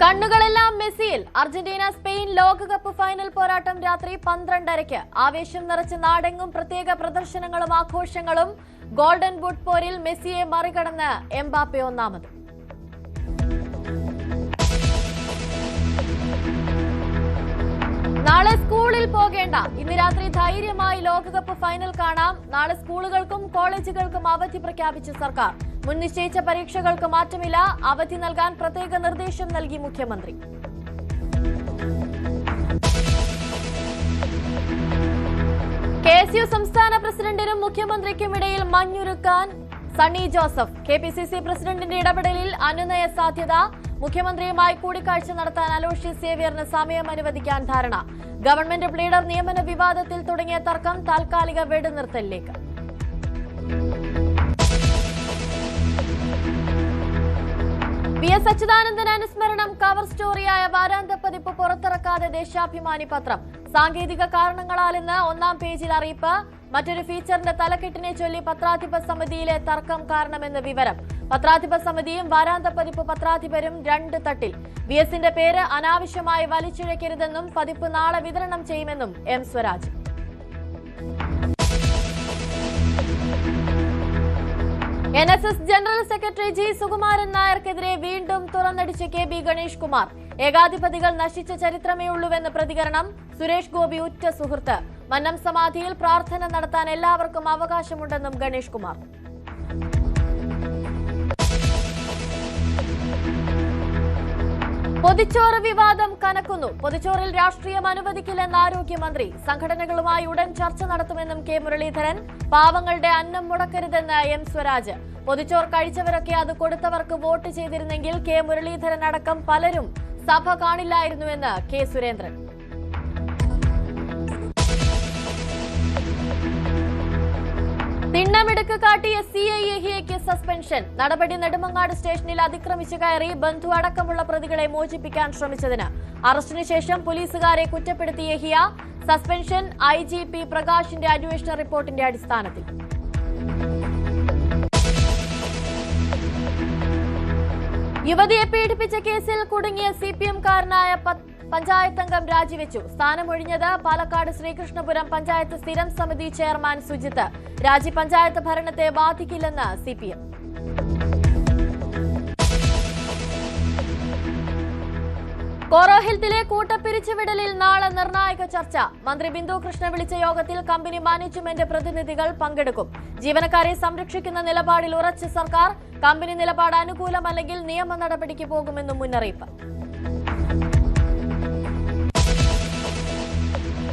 കണ്ണുകളെല്ലാം മെസ്സിയിൽ. Argentina Spain ലോകകപ്പ് final പോരാട്ടം രാത്രി 12:30. ആവേശം നിറച്ച് നാടെങ്ങും പ്രത്യേക പ്രദർശനങ്ങളും ആഘോഷങ്ങളും. ഗോൾഡൻ ബൂട്ട് പോരിൽ മെസ്സിയെ മറികടന്ന് എംബാപ്പെ ഒന്നാമത്. നാളെ സ്കൂളിൽ പോകേണ്ട. ഇന്ന് രാത്രി ധൈര്യമായി ലോകകപ്പ് ഫൈനൽ കാണാം. നാളെ സ്കൂളുകൾക്കും കോളേജുകൾക്കും അവധി പ്രഖ്യാപിച്ച സർക്കാർ. മുൻ നിശ്ചയിച്ച പരീക്ഷകൾക്ക് മാറ്റമില്ല. അവധി നൽകാൻ പ്രത്യേക നിർദ്ദേശം നൽകി മുഖ്യമന്ത്രി. KSU സംസ്ഥാന പ്രസിഡന്റിനും മുഖ്യമന്ത്രിക്കും ഇടയിൽ മഞ്ഞുരുക്കാൻ സണ്ണി ജോസഫ്. KPCC പ്രസിഡന്റിന്റെ ഇടപെടലിൽ അനുനയ സാധ്യത. മുഖ്യമന്ത്രിയുമായി കൂടിക്കാഴ്ച നടത്താൻ അലോഷ്യസ് സേവ്യറിന് സമയം അനുവദിക്കാൻ ധാരണ. ഗവൺമെന്റ് പ്ലീഡർ നിയമന വിവാദത്തിൽ തുടങ്ങിയ തർക്കം താൽക്കാലിക വെടിനിർത്തലിലേക്ക്. VS അച്യുതാനന്ദൻ അനുസ്മരണം കവർ സ്റ്റോറിയായ വാരാന്ത പതിപ്പ് പുറത്തിറക്കാതെ ദേശാഭിമാനി പത്രം. സാങ്കേതിക കാരണങ്ങളാൽ ഇന്ന് ഒന്നാം പേജിൽ അറിയിപ്പ്. മറ്റൊരു ഫീച്ചറിന്റെ തലക്കെട്ടിനെ ചൊല്ലി പത്രാധിപ സമിതിയിലെ തർക്കം കാരണമെന്ന് വിവരം. പത്രാധിപ സമിതിയും വാരാന്ത പതിപ്പ് പത്രാധിപരും രണ്ട് തട്ടിൽ. VSന്റെ പേര് അനാവശ്യമായി വലിച്ചിഴക്കരുതെന്നും പതിപ്പ് നാളെ വിതരണം ചെയ്യുമെന്നും M Swaraj. NSS general secretary G Sukumaran നായർക്കെതിരെ വീണ്ടും തുറന്നടിച്ച് KB ഗണേഷ് കുമാർ. ഏകാധിപതികൾ നശിച്ച ചരിത്രമേ ഉള്ളൂവെന്ന് പ്രതികരണം. സുരേഷ് ഗോപി ഉറ്റ സുഹൃത്ത്. മന്നം സമാധിയിൽ പ്രാർത്ഥന നടത്താൻ എല്ലാവർക്കും അവകാശമുണ്ടെന്നും ഗണേഷ് കുമാർ. പൊതിച്ചോറ് വിവാദം കനക്കുന്നു. പൊതിച്ചോറിൽ രാഷ്ട്രീയം അനുവദിക്കില്ലെന്ന് ആരോഗ്യമന്ത്രി. സംഘടനകളുമായി ഉടൻ ചർച്ച നടത്തുമെന്നും K മുരളീധരൻ. പാവങ്ങളുടെ അന്നം മുടക്കരുതെന്ന് M സ്വരാജ്. പൊതിച്ചോർ കഴിച്ചവരൊക്കെ അത് കൊടുത്തവർക്ക് വോട്ട് ചെയ്തിരുന്നെങ്കിൽ K മുരളീധരൻ അടക്കം പലരും സഭ കാണില്ലായിരുന്നുവെന്ന് K സുരേന്ദ്രൻ. തിണ്ണമിടുക്ക് കാട്ടിയ CI യഹിയയ്ക്ക് സസ്പെൻഷൻ. നടപടി നെടുമങ്ങാട് സ്റ്റേഷനിൽ അതിക്രമിച്ചു കയറി ബന്ധു അടക്കമുള്ള പ്രതികളെ മോചിപ്പിക്കാൻ ശ്രമിച്ചതിന്. അറസ്റ്റിന് ശേഷം പോലീസുകാരെ കുറ്റപ്പെടുത്തിയ യഹിയ. സസ്പെൻഷൻ IGP പ്രകാശിന്റെ അന്വേഷണ റിപ്പോർട്ടിന്റെ അടിസ്ഥാനത്തിൽ. യുവതിയെ പീഡിപ്പിച്ച കേസിൽ കുടുങ്ങിയ CPM-കാരനായ പഞ്ചായത്ത് അംഗം രാജിവെച്ചു. സ്ഥാനമൊഴിഞ്ഞത് പാലക്കാട് ശ്രീകൃഷ്ണപുരം പഞ്ചായത്ത് സ്ഥിരം സമിതി ചെയർമാൻ സുജിത്ത്. രാജി പഞ്ചായത്ത് ഭരണത്തെ ബാധിക്കില്ലെന്ന് CPM. കോറോ ഹെൽത്തിലെ കൂട്ടപ്പിരിച്ചുവിടലിൽ നാളെ നിർണായക ചർച്ച. മന്ത്രി ബിന്ദു കൃഷ്ണ വിളിച്ച യോഗത്തിൽ കമ്പനി മാനേജ്മെന്റ് പ്രതിനിധികൾ പങ്കെടുക്കും. ജീവനക്കാരെ സംരക്ഷിക്കുന്ന നിലപാടിൽ ഉറച്ച സർക്കാർ. കമ്പനി നിലപാട് അനുകൂലമല്ലെങ്കിൽ നിയമ നടപടിക്ക് പോകുമെന്നും മുന്നറിയിപ്പ്.